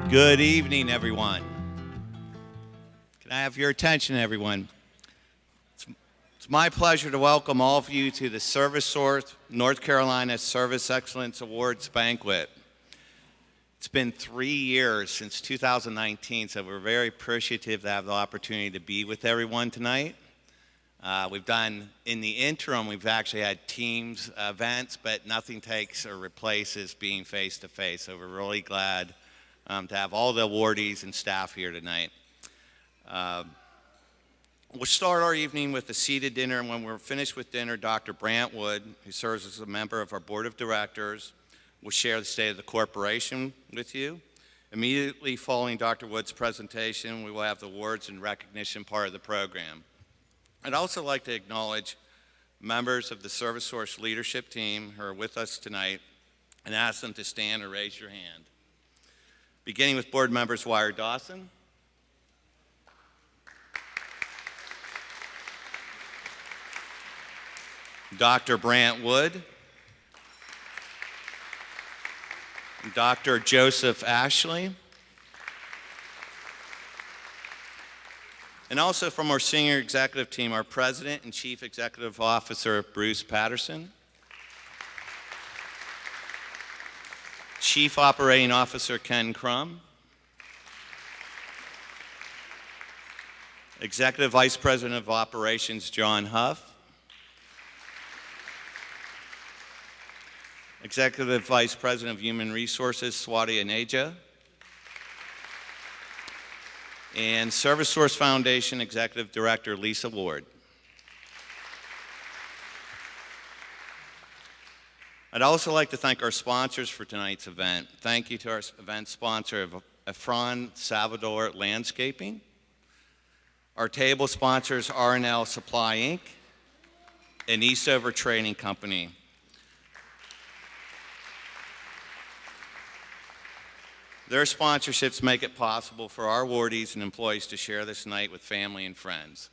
Good evening, everyone. Can I have your attention, everyone? It's my pleasure to welcome all of you to the ServiceSource North Carolina Service Excellence Awards Banquet. It's been 3 years since 2019, so we're very appreciative to have the opportunity to be with everyone tonight. In the interim, we've actually had Teams events, but nothing takes or replaces being face-to-face, so we're really glad to have all the awardees and staff here tonight. We'll start our evening with a seated dinner, and when we're finished with dinner, Dr. Brant Wood, who serves as a member of our board of directors, will share the state of the corporation with you. Immediately following Dr. Wood's presentation, we will have the awards and recognition part of the program. I'd also like to acknowledge members of the ServiceSource leadership team who are with us tonight and ask them to stand or raise your hand. Beginning with board members Wire Dawson, Dr. Brant Wood, Dr. Joseph Ashley, and also from our senior executive team, our President and Chief Executive Officer, Bruce Patterson, Chief Operating Officer, Ken Crum, Executive Vice President of Operations, John Huff, Executive Vice President of Human Resources, Swati Aneja, and ServiceSource Foundation Executive Director, Lisa Ward. I'd also like to thank our sponsors for tonight's event. Thank you to our event sponsor, Efron Salvador Landscaping. Our table sponsors, R&L Supply, Inc., and Eastover Trading Company. Their sponsorships make it possible for our awardees and employees to share this night with family and friends.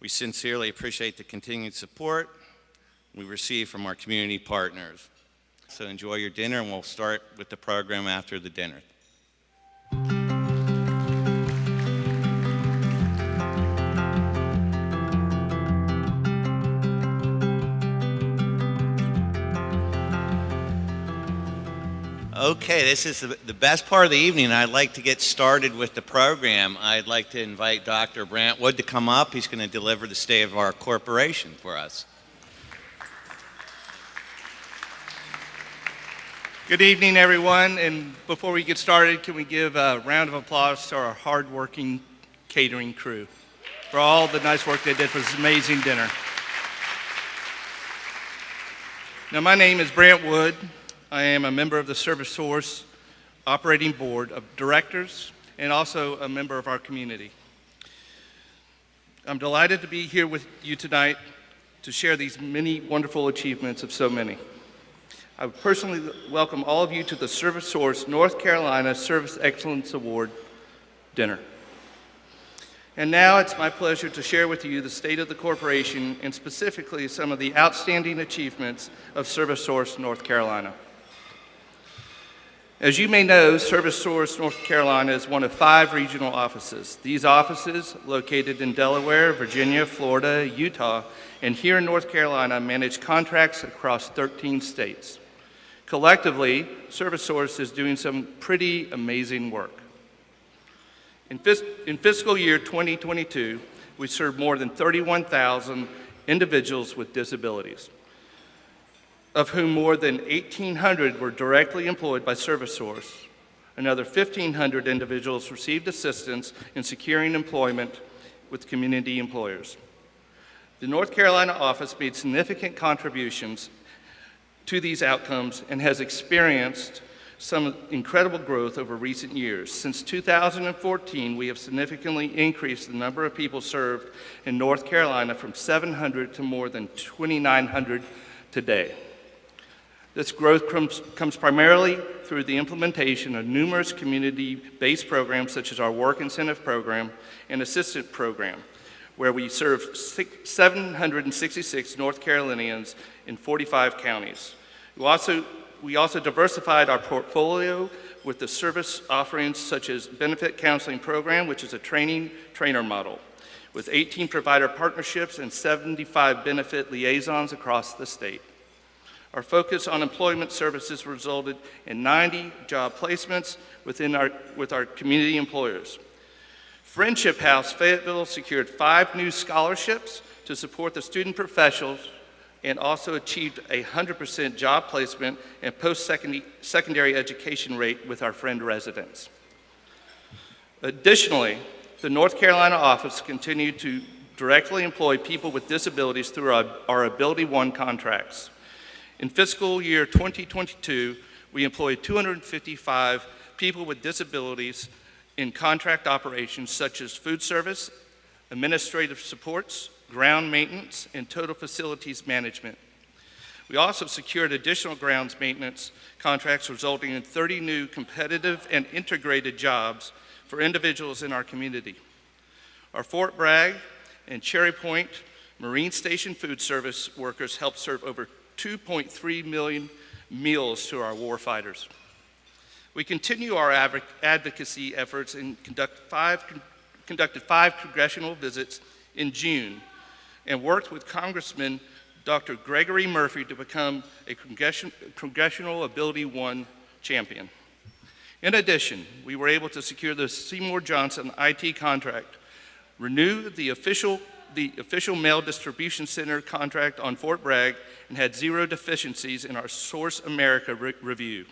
We sincerely appreciate the continued support we receive from our community partners. So enjoy your dinner, and we'll start with the program after the dinner. Okay, this is the best part of the evening. I'd like to get started with the program. I'd like to invite Dr. Brant Wood to come up. He's going to deliver the state of our corporation for us. Good evening, everyone. And before we get started, can we give a round of applause to our hardworking catering crew for all the nice work they did for this amazing dinner. Now, my name is Brant Wood. I am a member of the ServiceSource Operating Board of Directors and also a member of our community. I'm delighted to be here with you tonight to share these many wonderful achievements of so many. I would personally welcome all of you to the ServiceSource North Carolina Service Excellence Award dinner. And now it's my pleasure to share with you the state of the corporation and specifically some of the outstanding achievements of ServiceSource North Carolina. As you may know, ServiceSource North Carolina is one of 5 regional offices. These offices, located in Delaware, Virginia, Florida, Utah, and here in North Carolina, manage contracts across 13 states. Collectively, ServiceSource is doing some pretty amazing work. In fiscal year 2022, we served more than 31,000 individuals with disabilities, of whom more than 1,800 were directly employed by ServiceSource. Another 1,500 individuals received assistance in securing employment with community employers. The North Carolina office made significant contributions to these outcomes and has experienced some incredible growth over recent years. Since 2014, we have significantly increased the number of people served in North Carolina from 700 to more than 2,900 today. This growth comes primarily through the implementation of numerous community-based programs such as our Work Incentive Program and Assistant Program, where we serve 766 North Carolinians in 45 counties. We also diversified our portfolio with the service offerings such as benefit counseling program, which is a trainer model, with 18 provider partnerships and 75 benefit liaisons across the state. Our focus on employment services resulted in 90 job placements with our community employers. Friendship House Fayetteville secured 5 new scholarships to support the student professionals and also achieved a 100% job placement and post-secondary education rate with our friend residents. Additionally, the North Carolina office continued to directly employ people with disabilities through our Ability One contracts. In fiscal year 2022, we employed 255 people with disabilities in contract operations such as food service, administrative supports, ground maintenance, and total facilities management. We also secured additional grounds maintenance contracts resulting in 30 new competitive and integrated jobs for individuals in our community. Our Fort Bragg and Cherry Point Marine Station food service workers helped serve over 2.3 million meals to our warfighters. We continue our advocacy efforts and conducted 5 congressional visits in June and worked with Congressman Dr. Gregory Murphy to become a Congressional Ability One champion. In addition, we were able to secure the Seymour Johnson IT contract, renew the official mail distribution center contract on Fort Bragg, and had 0 deficiencies in our Source America review,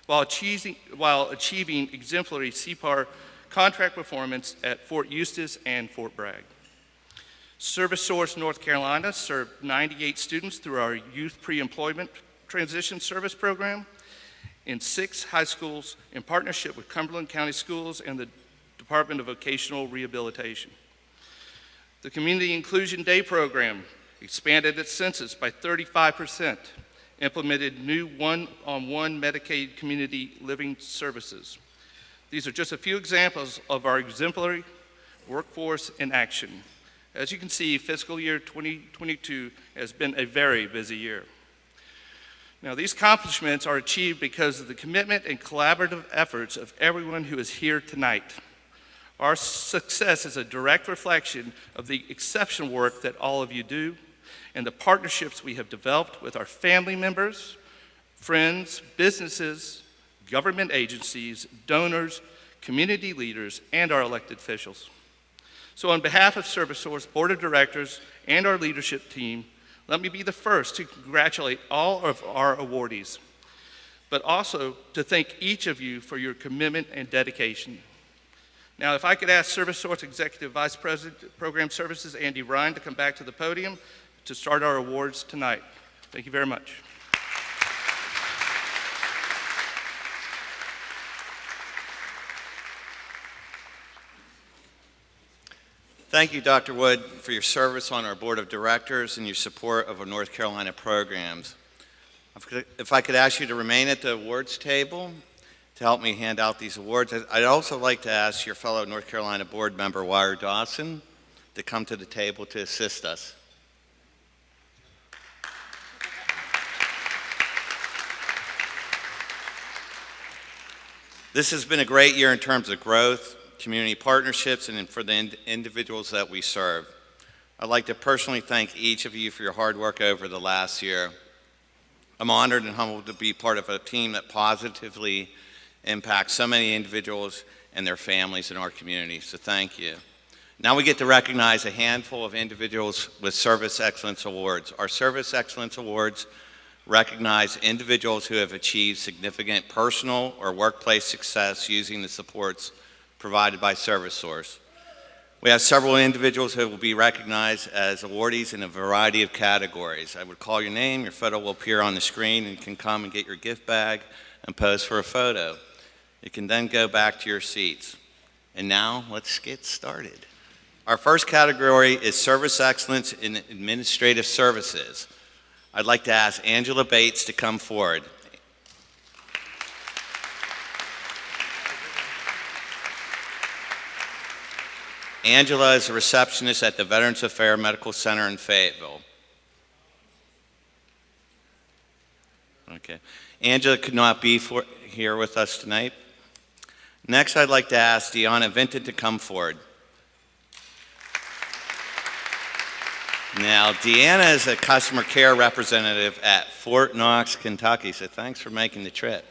while achieving exemplary CPAR contract performance at Fort Eustis and Fort Bragg. ServiceSource North Carolina served 98 students through our Youth Pre-Employment Transition Service Program in 6 high schools in partnership with Cumberland County Schools and the Department of Vocational Rehabilitation. The Community Inclusion Day program expanded its census by 35%, implemented new one-on-one Medicaid community living services. These are just a few examples of our exemplary workforce in action. As you can see, fiscal year 2022 has been a very busy year. Now, these accomplishments are achieved because of the commitment and collaborative efforts of everyone who is here tonight. Our success is a direct reflection of the exceptional work that all of you do and the partnerships we have developed with our family members, friends, businesses, government agencies, donors, community leaders, and our elected officials. So on behalf of ServiceSource Board of Directors and our leadership team, let me be the first to congratulate all of our awardees, but also to thank each of you for your commitment and dedication. Now, if I could ask ServiceSource Executive Vice President, Program Services, Andy Ryan, to come back to the podium to start our awards tonight. Thank you very much. Thank you, Dr. Wood, for your service on our Board of Directors and your support of our North Carolina programs. If I could ask you to remain at the awards table to help me hand out these awards. I'd also like to ask your fellow North Carolina Board member, Wire Dawson, to come to the table to assist us. This has been a great year in terms of growth, community partnerships, and for the individuals that we serve. I'd like to personally thank each of you for your hard work over the last year. I'm honored and humbled to be part of a team that positively impacts so many individuals and their families in our community, so thank you. Now we get to recognize a handful of individuals with Service Excellence Awards. Our Service Excellence Awards recognize individuals who have achieved significant personal or workplace success using the supports provided by ServiceSource. We have several individuals who will be recognized as awardees in a variety of categories. I would call your name, your photo will appear on the screen, and you can come and get your gift bag and pose for a photo. You can then go back to your seats. And now, let's get started. Our first category is Service Excellence in Administrative Services. I'd like to ask Angela Bates to come forward. Angela is a receptionist at the Veterans Affairs Medical Center in Fayetteville. Okay. Angela could not be here with us tonight. Next, I'd like to ask Deanna Vinton to come forward. Now, Deanna is a customer care representative at Fort Knox, Kentucky, so thanks for making the trip.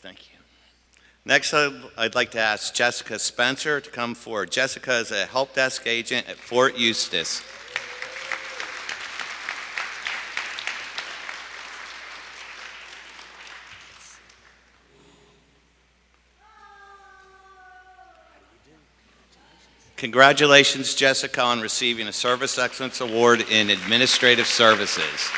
Thank you. Next, I'd like to ask Jessica Spencer to come forward. Jessica is a help desk agent at Fort Eustis. Congratulations, Jessica, on receiving a Service Excellence Award in Administrative Services.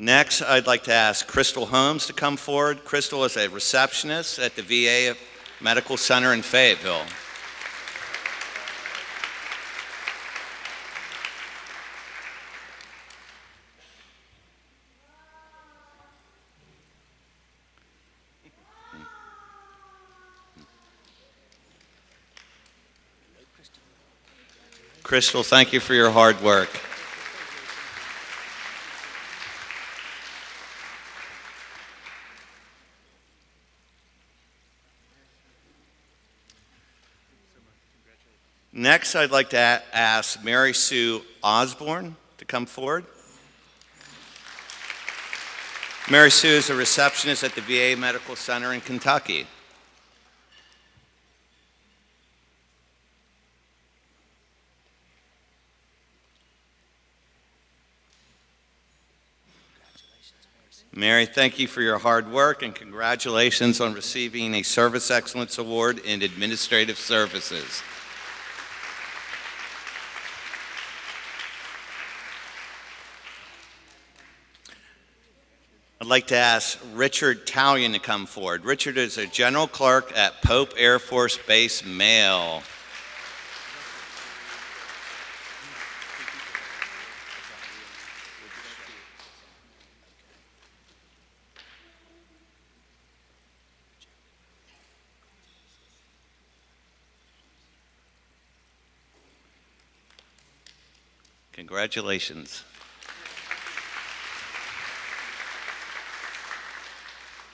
Next, I'd like to ask Crystal Holmes to come forward. Crystal is a receptionist at the VA Medical Center in Fayetteville. Crystal, thank you for your hard work. Next, I'd like to ask Mary Sue Osborne to come forward. Mary Sue is a receptionist at the VA Medical Center in Kentucky. Mary, thank you for your hard work and congratulations on receiving a Service Excellence Award in Administrative Services. I'd like to ask Richard Talion to come forward. Richard is a general clerk at Pope Air Force Base, Mail. Congratulations.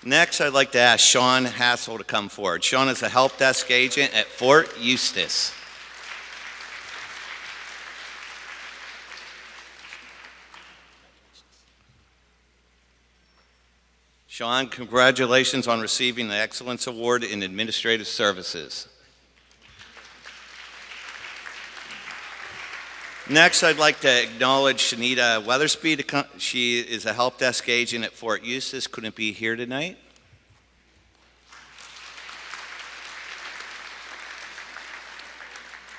Next, I'd like to ask Sean Hassel to come forward. Sean is a help desk agent at Fort Eustis. Sean, congratulations on receiving the Excellence Award in Administrative Services. Next, I'd like to acknowledge Shanita Weathersby. She is a help desk agent at Fort Eustis. Couldn't be here tonight.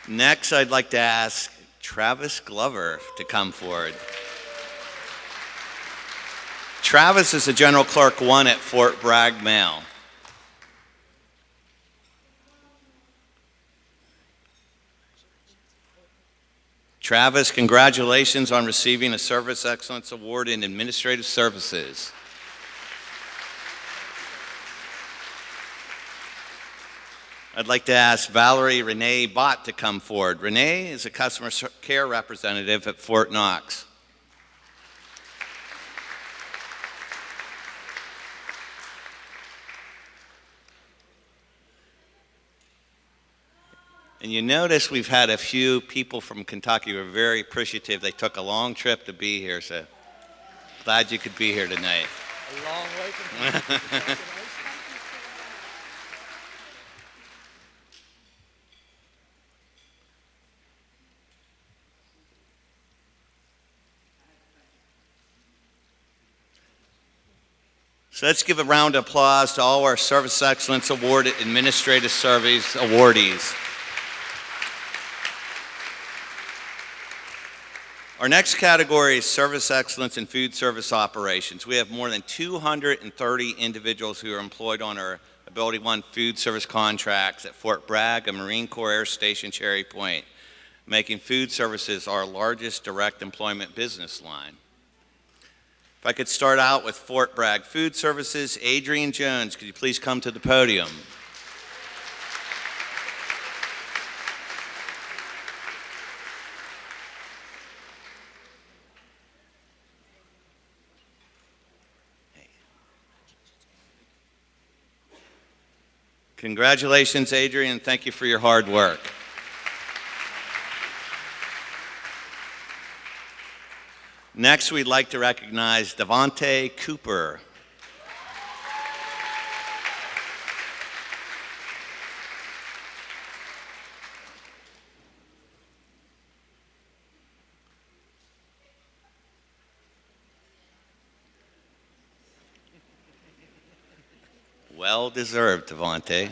Next, I'd like to ask Travis Glover to come forward. Travis is a General Clerk 1 at Fort Bragg, Mail. Travis, congratulations on receiving a Service Excellence Award in Administrative Services. I'd like to ask Valerie Renee Bott to come forward. Renee is a customer care representative at Fort Knox. And you notice we've had a few people from Kentucky who are very appreciative. They took a long trip to be here, so glad you could be here tonight. A long way from here. So let's give a round of applause to all our Service Excellence Award Administrative Service awardees. Our next category is service excellence in food service operations. We have more than 230 individuals who are employed on our Ability One food service contracts at Fort Bragg and Marine Corps Air Station Cherry Point, making food services our largest direct employment business line. If I could start out with Fort Bragg Food Services, Adrian Jones, could you please come to the podium? Congratulations, Adrian, and thank you for your hard work. Next, we'd like to recognize Devontae Cooper. Well deserved, Devontae.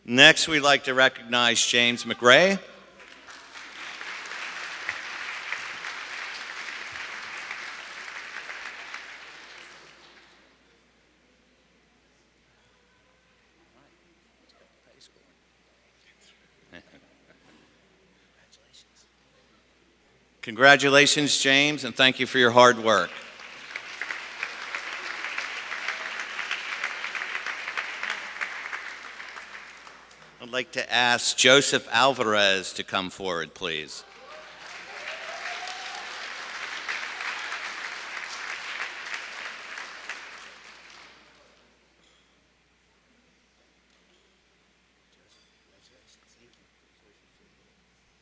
Next, we'd like to recognize James McRae. Congratulations, James, and thank you for your hard work. I'd like to ask Joseph Alvarez to come forward, please.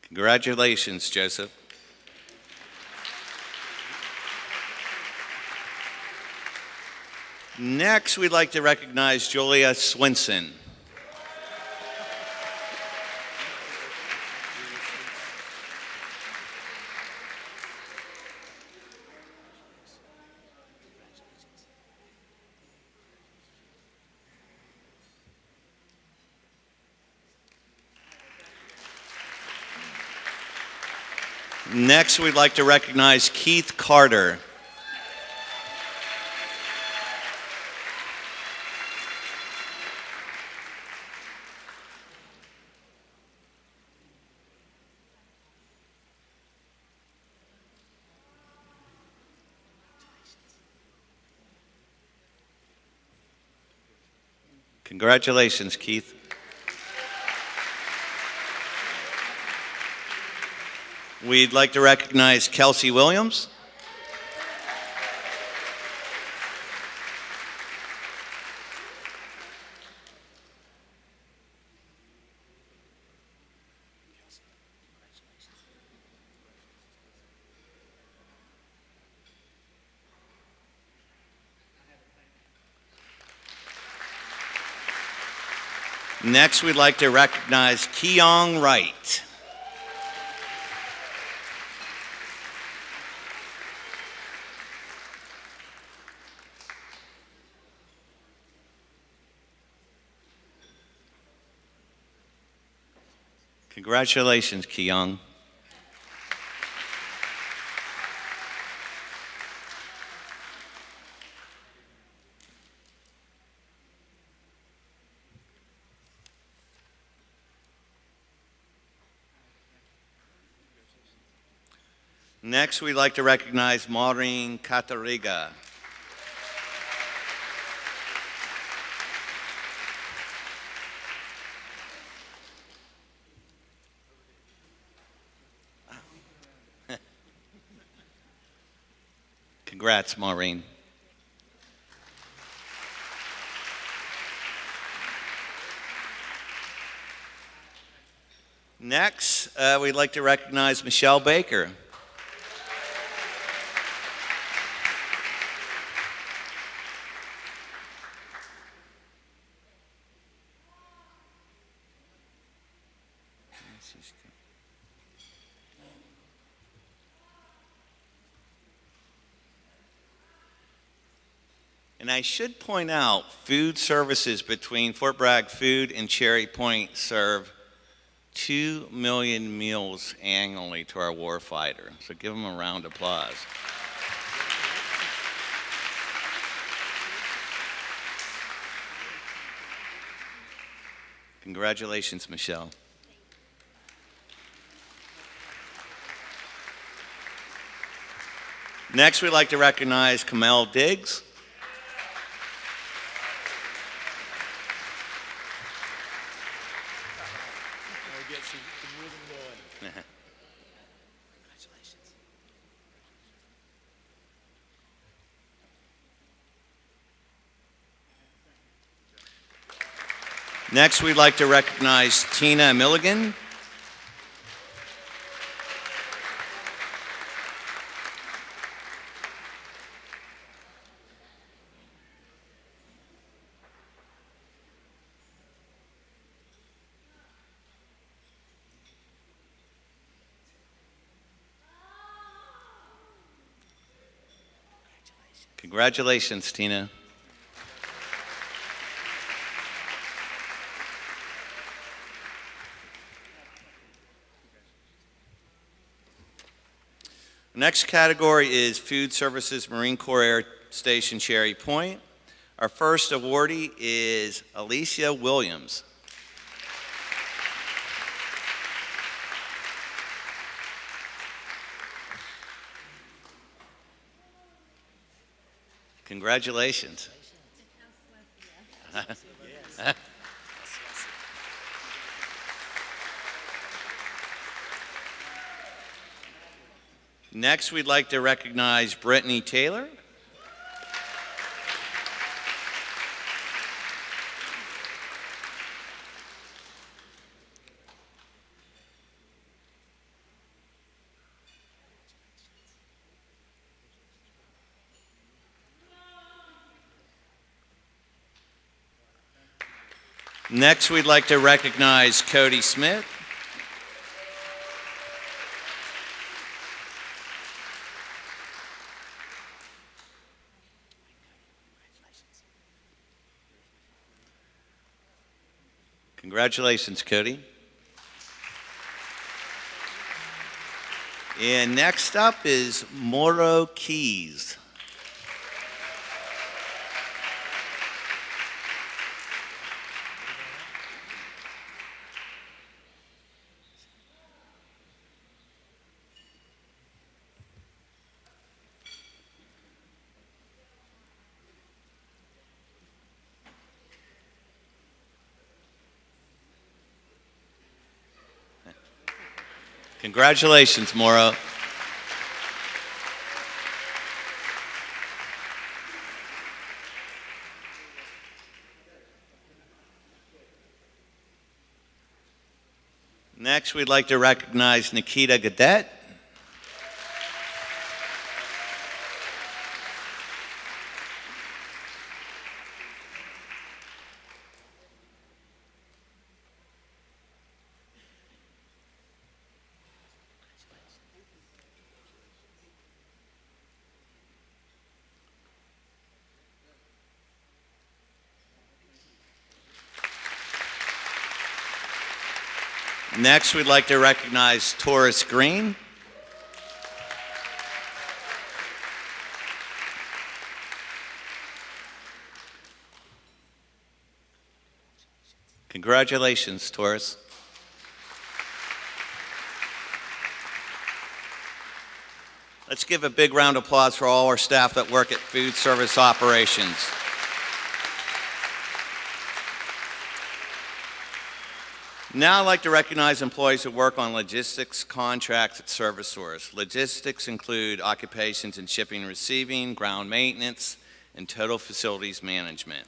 Congratulations, Joseph. Next, we'd like to recognize Julia Swinson. Next, we'd like to recognize Keith Carter. Congratulations, Keith. We'd like to recognize Kelsey Williams. Next, we'd like to recognize Keong Wright. Congratulations, Keong. Next, we'd like to recognize Maureen Catariga. Congrats, Maureen. Next, we'd like to recognize Michelle Baker. And I should point out, food services between Fort Bragg Food and Cherry Point serve 2 million meals annually to our warfighter. So give them a round of applause. Congratulations, Michelle. Next, we'd like to recognize Kamel Diggs. Get some rhythm going. Next, we'd like to recognize Tina Milligan. Congratulations, Tina. Next category is Food Services Marine Corps Air Station Cherry Point. Our first awardee is Alicia Williams. Congratulations. Next, we'd like to recognize Brittany Taylor. Next, we'd like to recognize Cody Smith. Congratulations, Cody. And next up is Moro Keys. Congratulations, Moro. Next, we'd like to recognize Nikita Gadet. Next, we'd like to recognize Taurus Green. Congratulations, Taurus. Let's give a big round of applause for all our staff that work at Food Service Operations. Now I'd like to recognize employees who work on logistics contracts at ServiceSource. Logistics include occupations in shipping and receiving, ground maintenance, and total facilities management.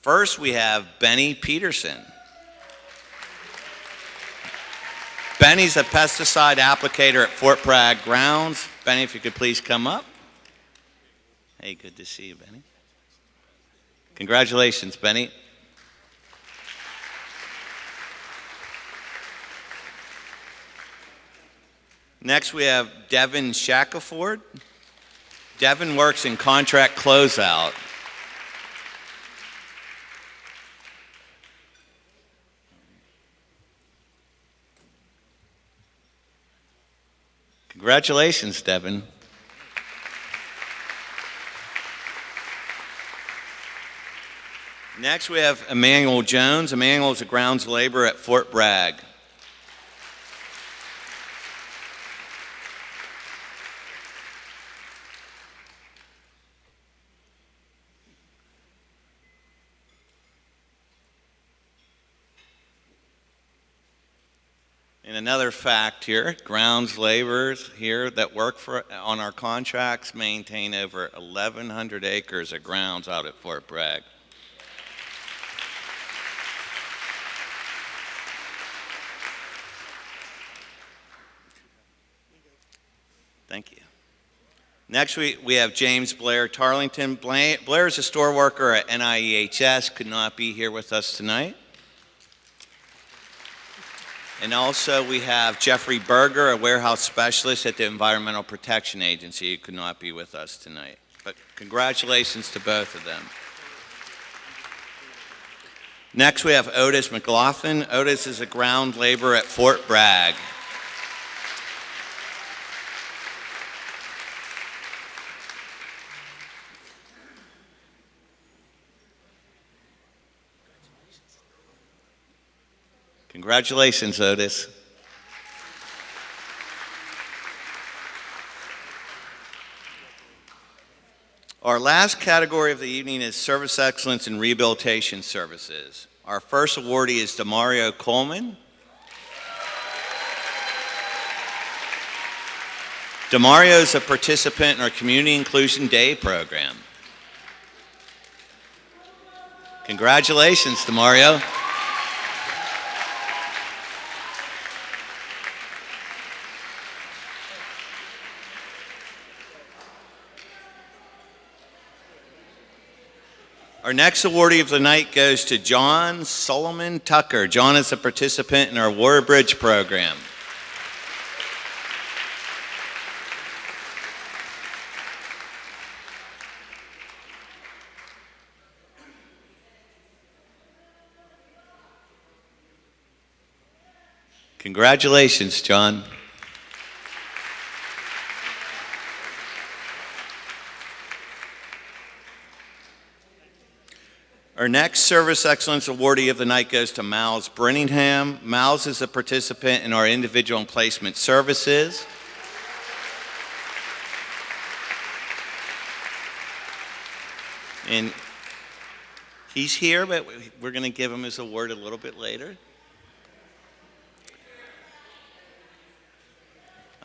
First, we have Benny Peterson. Benny's a pesticide applicator at Fort Bragg grounds. Benny, if you could please come up. Hey, good to see you, Benny. Congratulations, Benny. Next, we have Devin Shackelford. Devin works in contract closeout. Congratulations, Devin. Next, we have Emmanuel Jones. Emmanuel is a grounds laborer at Fort Bragg. And another fact here, grounds laborers here that work on our contracts maintain over 1,100 acres of grounds out at Fort Bragg. Thank you. Next, we have James Blair Tarlington. Blair is a store worker at NIEHS, could not be here with us tonight. And also we have Jeffrey Berger, a warehouse specialist at the Environmental Protection Agency, who could not be with us tonight. But congratulations to both of them. Next we have Otis McLaughlin. Otis is a ground laborer at Fort Bragg. Congratulations, Otis. Our last category of the evening is Service Excellence and Rehabilitation Services. Our first awardee is Demario Coleman. Demario is a participant in our Community Inclusion Day program. Congratulations, Demario. Our next awardee of the night goes to John Solomon Tucker. John is a participant in our Water Bridge program. Congratulations, John. Our next Service Excellence awardee of the night goes to Miles Brenningham. Miles is a participant in our individual and placement services. And he's here, but we're going to give him his award a little bit later.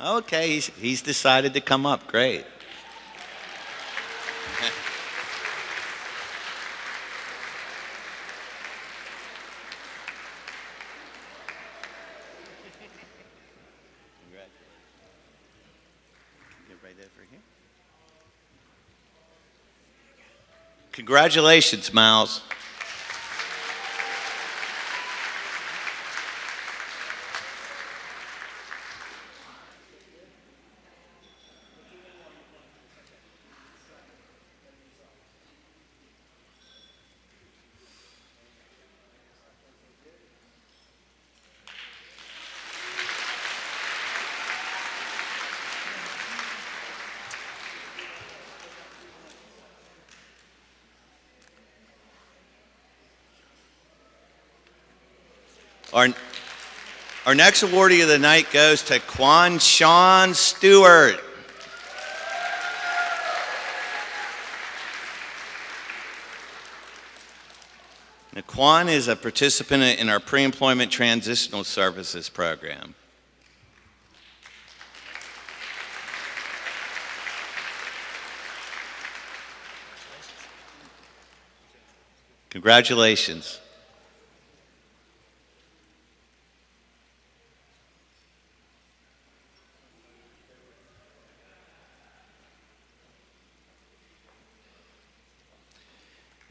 Okay, he's decided to come up. Great. Congratulations, Miles. Our next awardee of the night goes to Quan Sean Stewart. Now, Quan is a participant in our pre-employment transitional services program. Congratulations.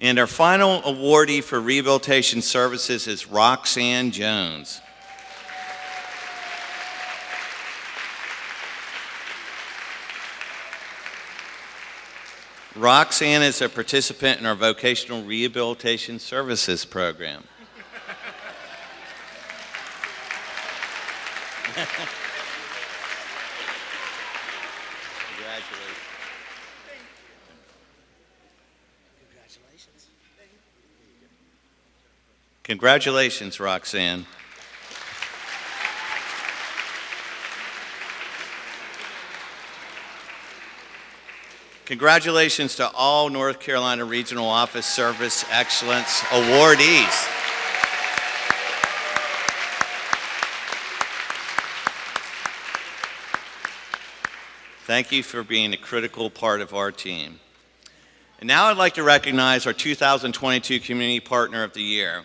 And our final awardee for rehabilitation services is Roxanne Jones. Roxanne is a participant in our vocational rehabilitation services program. Congratulations, Roxanne. Congratulations to all North Carolina Regional Office Service Excellence awardees. Thank you for being a critical part of our team. And now I'd like to recognize our 2022 Community Partner of the Year.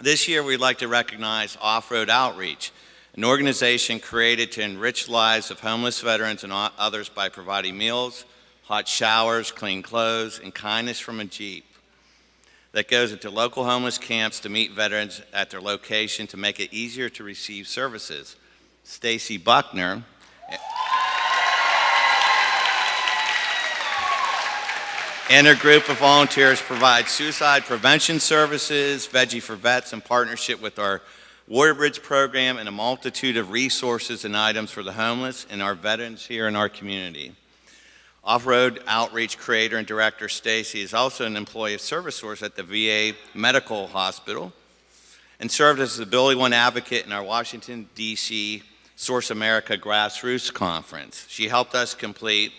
This year we'd like to recognize Off-Road Outreach, an organization created to enrich lives of homeless veterans and others by providing meals, hot showers, clean clothes, and kindness from a Jeep that goes into local homeless camps to meet veterans at their location to make it easier to receive services. Stacy Buckner and her group of volunteers provide suicide prevention services, Veggie for Vets, in partnership with our Warrior Bridge program and a multitude of resources and items for the homeless and our veterans here in our community. Off-Road Outreach creator and director Stacy is also an employee of ServiceSource at the VA Medical Hospital and served as the Billy One advocate in our Washington, D.C. Source America Grassroots Conference. She helped us complete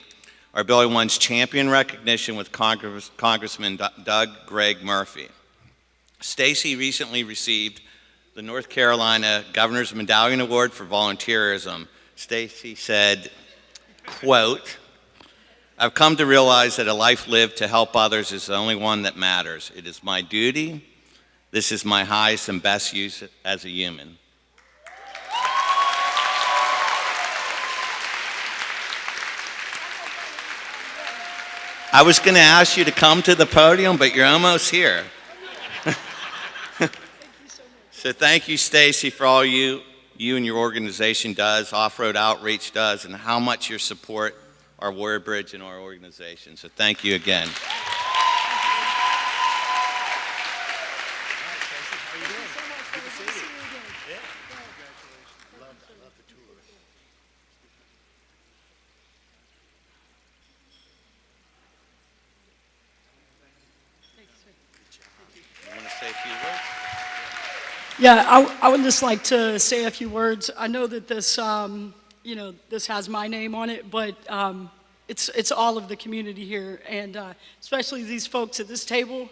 our Billy One's champion recognition with Congressman Doug Greg Murphy. Stacy recently received the North Carolina Governor's Medallion Award for volunteerism. Stacy said, quote, "I've come to realize that a life lived to help others is the only one that matters. It is my duty. This is my highest and best use as a human." I was going to ask you to come to the podium, but you're almost here. So thank you, Stacy, for all you and your organization does, Off-Road Outreach does, and how much you support our Warrior Bridge and our organization. So thank you again. Yeah, I would just like to say a few words. I know that this, this has my name on it, but it's all of the community here, and especially these folks at this table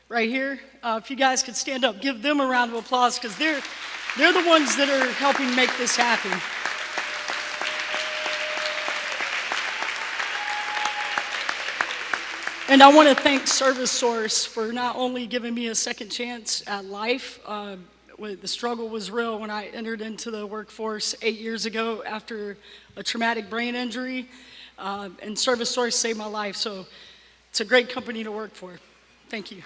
right here. If you guys could stand up, give them a round of applause, because they're the ones that are helping make this happen. And I want to thank ServiceSource for not only giving me a second chance at life. The struggle was real when I entered into the workforce 8 years ago after a traumatic brain injury, and ServiceSource saved my life. So it's a great company to work for. Thank you.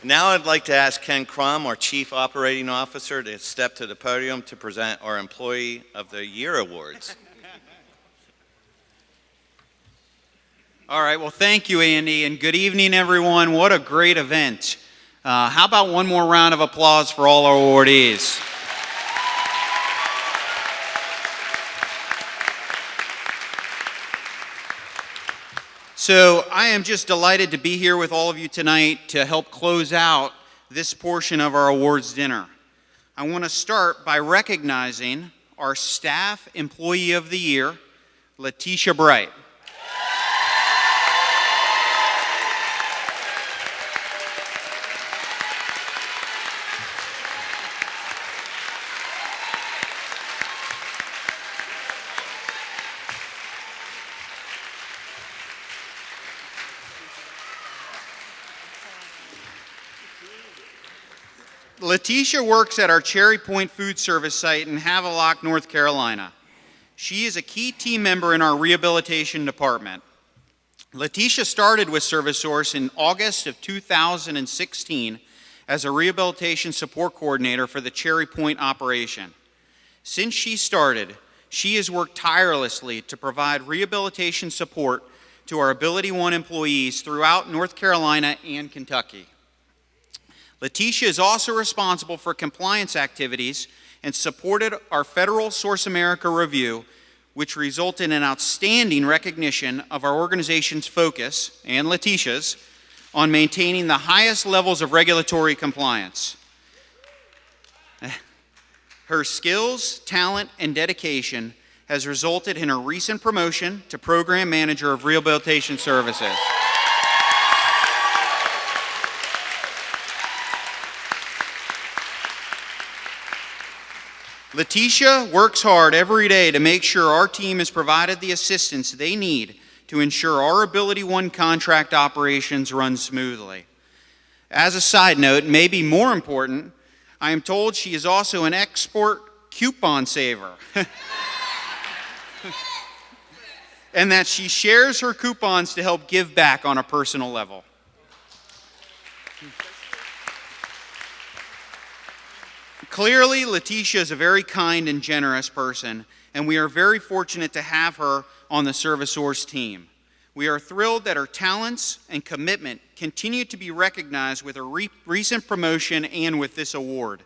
Now I'd like to ask Ken Crum, our Chief Operating Officer, to step to the podium to present our Employee of the Year Awards. All right, well, thank you, Andy, and good evening, everyone. What a great event. How about one more round of applause for all our awardees? So I am just delighted to be here with all of you tonight to help close out this portion of our awards dinner. I want to start by recognizing our Staff Employee of the Year, Letitia Bright. Letitia works at our Cherry Point Food Service site in Havelock, North Carolina. She is a key team member in our rehabilitation department. Letitia started with ServiceSource in August of 2016 as a rehabilitation support coordinator for the Cherry Point operation. Since she started, she has worked tirelessly to provide rehabilitation support to our Ability One employees throughout North Carolina and Kentucky. Letitia is also responsible for compliance activities and supported our federal Source America review, which resulted in outstanding recognition of our organization's focus, and Letitia's, on maintaining the highest levels of regulatory compliance. Her skills, talent, and dedication has resulted in her recent promotion to Program Manager of Rehabilitation Services. Letitia works hard every day to make sure our team is provided the assistance they need to ensure our Ability One contract operations run smoothly. As a side note, maybe more important, I am told she is also an export coupon saver. And that she shares her coupons to help give back on a personal level. Clearly, Letitia is a very kind and generous person, and we are very fortunate to have her on the ServiceSource team. We are thrilled that her talents and commitment continue to be recognized with her recent promotion and with this award.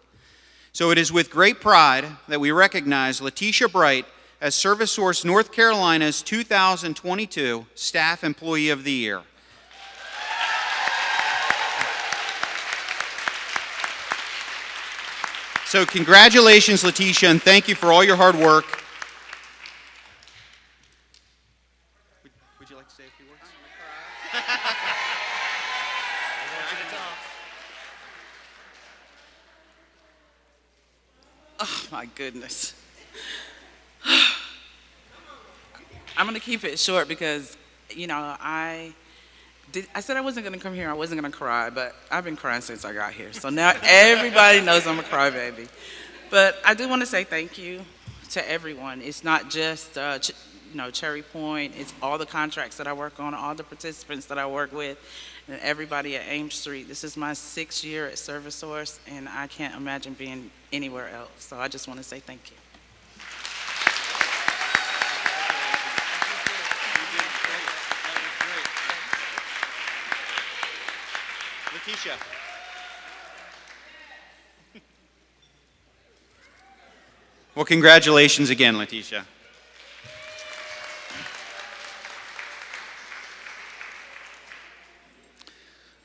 So it is with great pride that we recognize Letitia Bright as ServiceSource North Carolina's 2022 Staff Employee of the Year. So congratulations, Letitia, and thank you for all your hard work. Would you like to say a few words? Oh my goodness. I'm going to keep it short because, I said I wasn't going to come here. I wasn't going to cry, but I've been crying since I got here. So now everybody knows I'm a crybaby. But I do want to say thank you to everyone. It's not just, Cherry Point. It's all the contracts that I work on, all the participants that I work with, and everybody at Ames Street. This is my 6th year at ServiceSource, and I can't imagine being anywhere else. So I just want to say thank you. Letitia. Well, congratulations again, Letitia.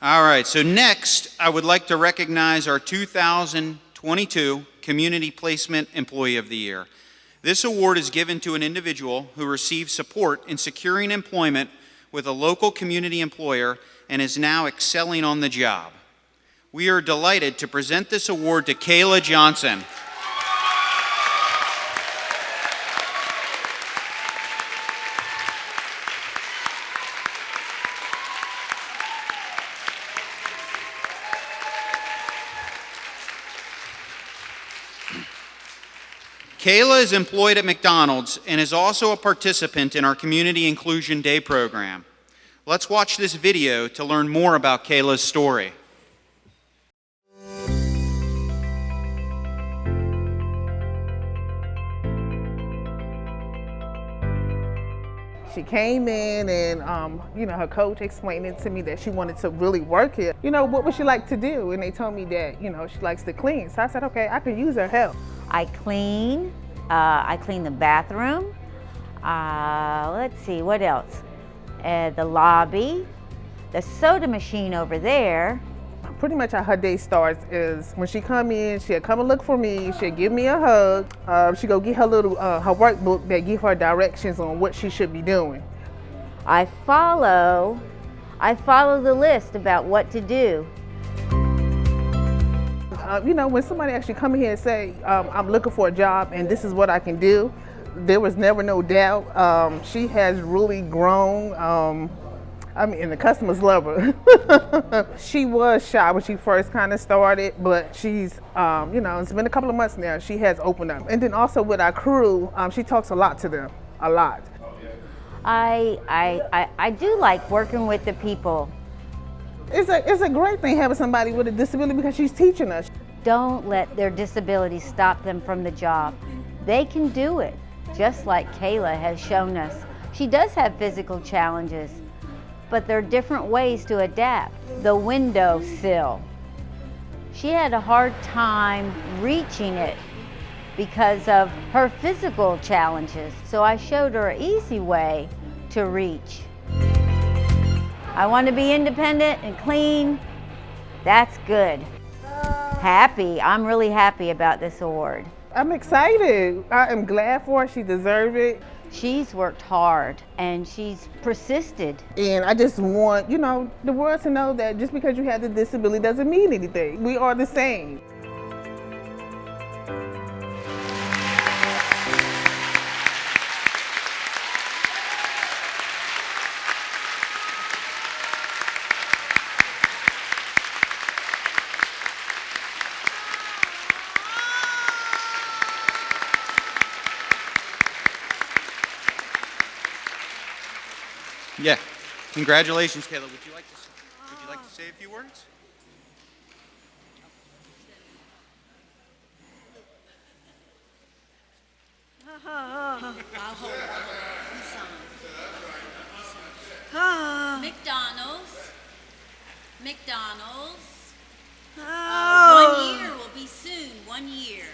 All right, so next, I would like to recognize our 2022 Community Placement Employee of the Year. This award is given to an individual who received support in securing employment with a local community employer and is now excelling on the job. We are delighted to present this award to Kayla Johnson. Kayla is employed at McDonald's and is also a participant in our Community Inclusion Day program. Let's watch this video to learn more about Kayla's story. She came in and, her coach explained it to me that she wanted to really work here. What would she like to do? And they told me that, she likes to clean. So I said, okay, I could use her help. I clean the bathroom. Let's see, what else? The lobby, the soda machine over there. Pretty much how her day starts is when she come in, she'll come and look for me, she'll give me a hug, she go get her little, her workbook that give her directions on what she should be doing. I follow the list about what to do. When somebody actually come here and say, I'm looking for a job and this is what I can do, there was never no doubt. She has really grown. And the customers love her. She was shy when she first kind of started, but she's, it's been a couple of months now. She has opened up. And then also with our crew, she talks a lot to them, a lot. I do like working with the people. It's a great thing having somebody with a disability because she's teaching us. Don't let their disability stop them from the job. They can do it, just like Kayla has shown us. She does have physical challenges, but there are different ways to adapt. The windowsill. She had a hard time reaching it, because of her physical challenges. So I showed her an easy way to reach. I want to be independent and clean. That's good. Happy. I'm really happy about this award. I'm excited. I am glad for her. She deserves it. She's worked hard and she's persisted. And I just want, the world to know that just because you have the disability doesn't mean anything. We are the same. Yeah. Congratulations, Kayla. Would you like to say a few words? McDonald's. 1 year will be soon. 1 year.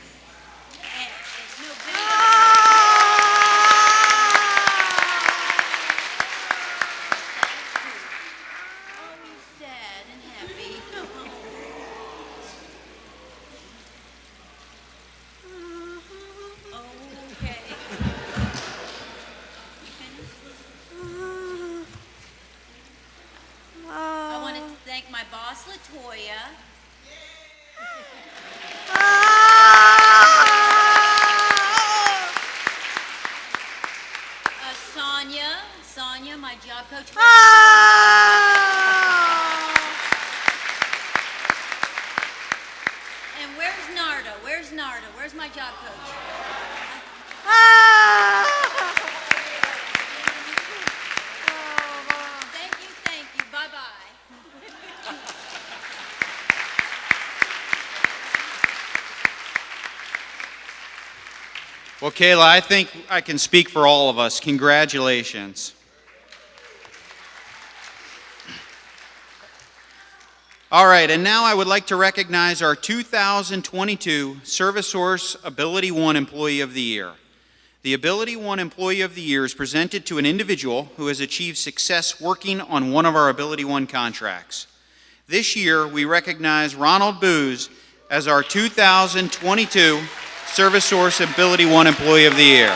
And it's November. Oh, sad and happy. Okay. I want to thank my boss, Latoya. Sonia, my job coach. And where's Narda? Where's my job coach? Thank you. Bye-bye. Well, Kayla, I think I can speak for all of us. Congratulations. All right, and now I would like to recognize our 2022 ServiceSource Ability One Employee of the Year. The Ability One Employee of the Year is presented to an individual who has achieved success working on one of our Ability One contracts. This year, we recognize Ronald Booz as our 2022 ServiceSource Ability One Employee of the Year.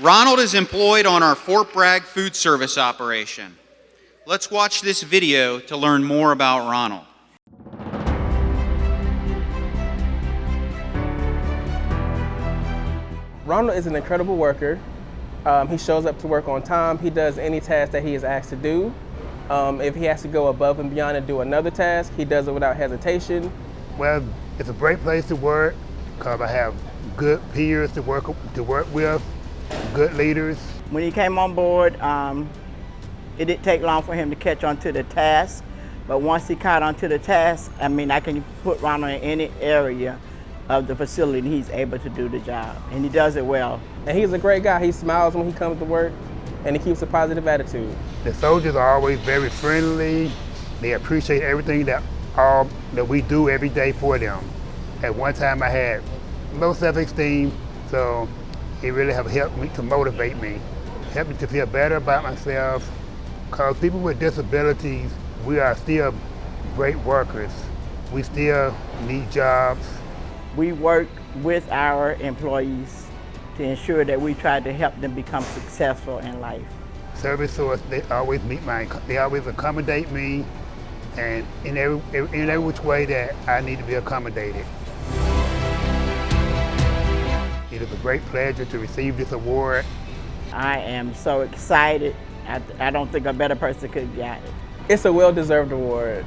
Ronald is employed on our Fort Bragg food service operation. Let's watch this video to learn more about Ronald. Ronald is an incredible worker. He shows up to work on time. He does any task that he is asked to do. If he has to go above and beyond and do another task, he does it without hesitation. Well, it's a great place to work because I have good peers to work with, good leaders. When he came on board, it didn't take long for him to catch on to the task. But once he caught on to the task, I can put Ronald in any area of the facility and he's able to do the job. And he does it well. And he's a great guy. He smiles when he comes to work and he keeps a positive attitude. The soldiers are always very friendly. They appreciate everything that we do every day for them. At one time I had low self-esteem, so it really have helped me to motivate me, helped me to feel better about myself. Because people with disabilities, we are still great workers. We still need jobs. We work with our employees to ensure that we try to help them become successful in life. ServiceSource, they always accommodate me, and in every which way that I need to be accommodated. It is a great pleasure to receive this award. I am so excited. I don't think a better person could have got it. It's a well-deserved award.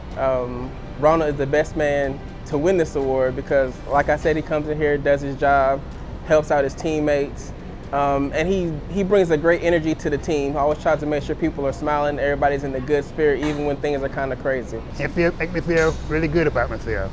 Ronald is the best man to win this award because, like I said, he comes in here, does his job, helps out his teammates, and he brings a great energy to the team. Always tries to make sure people are smiling, everybody's in a good spirit, even when things are kind of crazy. It makes me feel really good about myself.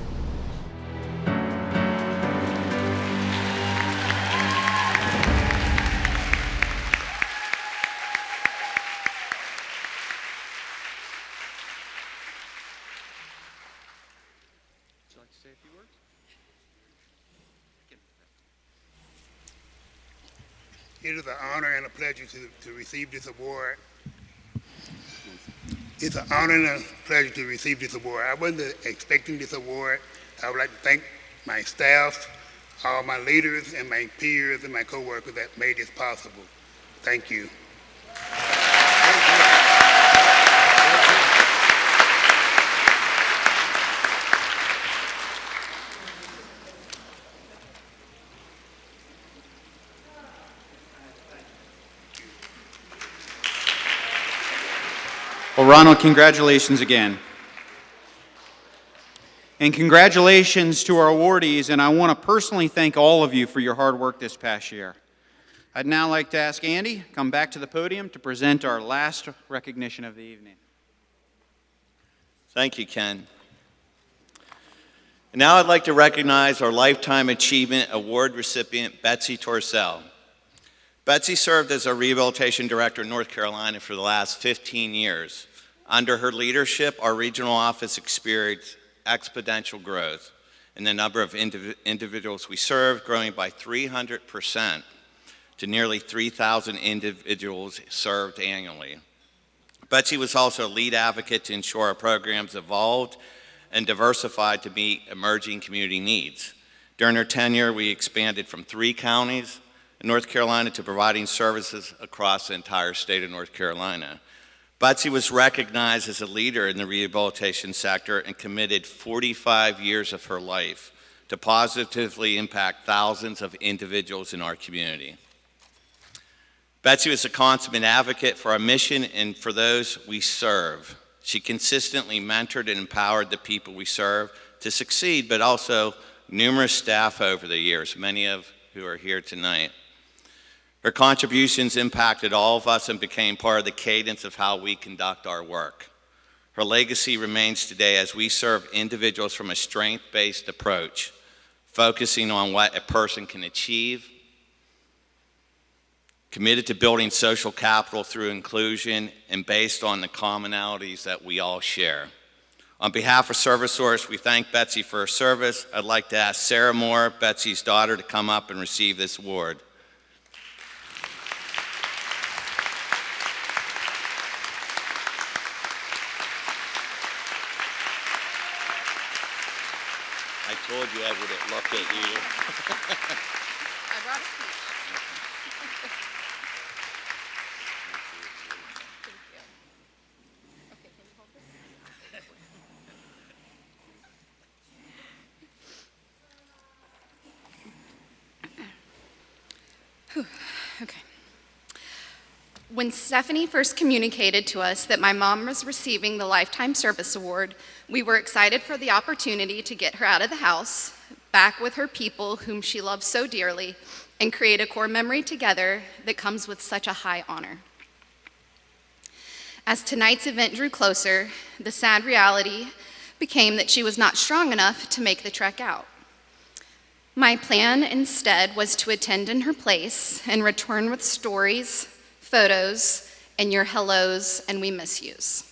It is an honor and a pleasure to receive this award. It's an honor and a pleasure to receive this award. I wasn't expecting this award. I would like to thank my staff, all my leaders, and my peers and my coworkers that made this possible. Thank you. Well, Ronald, congratulations again. And congratulations to our awardees, and I want to personally thank all of you for your hard work this past year. I'd now like to ask Andy to come back to the podium to present our last recognition of the evening. Thank you, Ken. And now I'd like to recognize our Lifetime Achievement Award recipient, Betsy Torcell. Betsy served as our Rehabilitation Director in North Carolina for the last 15 years. Under her leadership, our regional office experienced exponential growth in the number of individuals we served, growing by 300% to nearly 3,000 individuals served annually. Betsy was also a lead advocate to ensure our programs evolved and diversified to meet emerging community needs. During her tenure, we expanded from 3 counties in North Carolina to providing services across the entire state of North Carolina. Betsy was recognized as a leader in the rehabilitation sector and committed 45 years of her life to positively impact thousands of individuals in our community. Betsy was a consummate advocate for our mission and for those we serve. She consistently mentored and empowered the people we serve to succeed, but also numerous staff over the years, many of who are here tonight. Her contributions impacted all of us and became part of the cadence of how we conduct our work. Her legacy remains today as we serve individuals from a strength-based approach, focusing on what a person can achieve, committed to building social capital through inclusion, and based on the commonalities that we all share. On behalf of ServiceSource, we thank Betsy for her service. I'd like to ask Sarah Moore, Betsy's daughter, to come up and receive this award. I told you I would look at you. I brought a speech. Thank you. Okay, can you hold this? Whew, okay. When Stephanie first communicated to us that my mom was receiving the Lifetime Service Award, we were excited for the opportunity to get her out of the house, back with her people whom she loves so dearly, and create a core memory together that comes with such a high honor. As tonight's event drew closer, the sad reality became that she was not strong enough to make the trek out. My plan instead was to attend in her place and return with stories, photos, and your hellos and we miss yous.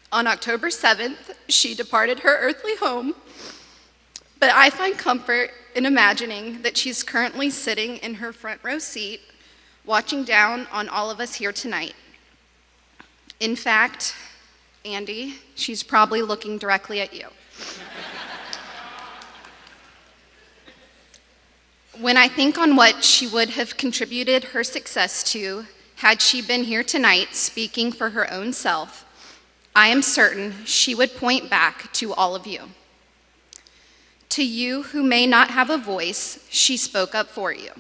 On October 7th, she departed her earthly home, but I find comfort in imagining that she's currently sitting in her front row seat, watching down on all of us here tonight. In fact, Andy, she's probably looking directly at you. When I think on what she would have contributed her success to had she been here tonight speaking for her own self, I am certain she would point back to all of you. To you who may not have a voice, she spoke up for you.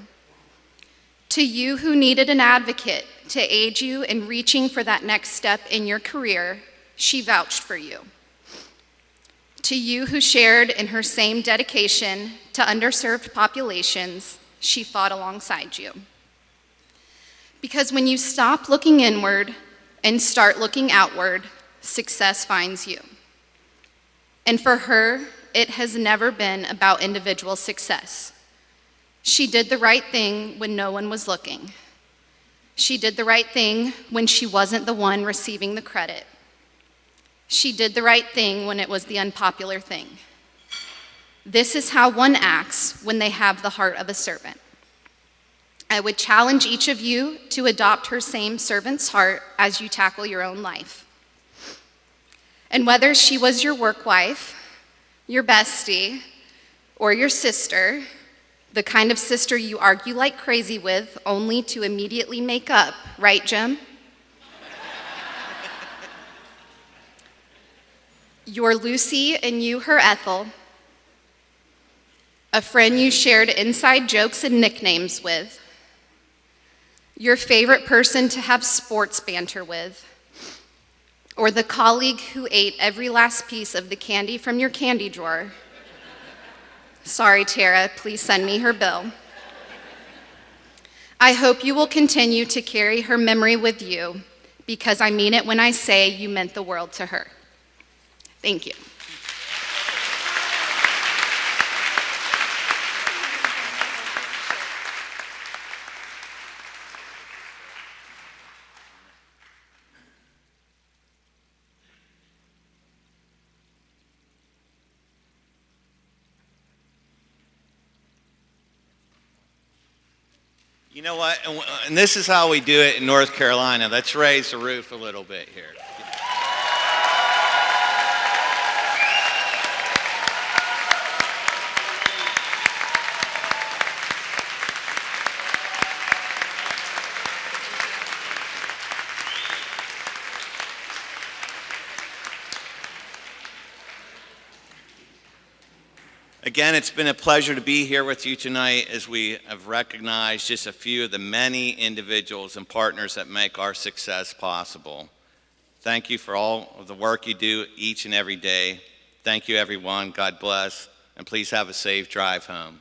To you who needed an advocate to aid you in reaching for that next step in your career, she vouched for you. To you who shared in her same dedication to underserved populations, she fought alongside you. Because when you stop looking inward and start looking outward, success finds you. And for her, it has never been about individual success. She did the right thing when no one was looking. She did the right thing when she wasn't the one receiving the credit. She did the right thing when it was the unpopular thing. This is how one acts when they have the heart of a servant. I would challenge each of you to adopt her same servant's heart as you tackle your own life. And whether she was your work wife, your bestie, or your sister, the kind of sister you argue like crazy with only to immediately make up, right, Jim? Your Lucy and you her Ethel, a friend you shared inside jokes and nicknames with, your favorite person to have sports banter with, or the colleague who ate every last piece of the candy from your candy drawer. Sorry, Tara, please send me her bill. I hope you will continue to carry her memory with you, because I mean it when I say you meant the world to her. Thank you. You know what? And this is how we do it in North Carolina. Let's raise the roof a little bit here. Again, it's been a pleasure to be here with you tonight as we have recognized just a few of the many individuals and partners that make our success possible. Thank you for all of the work you do each and every day. Thank you, everyone. God bless, and please have a safe drive home.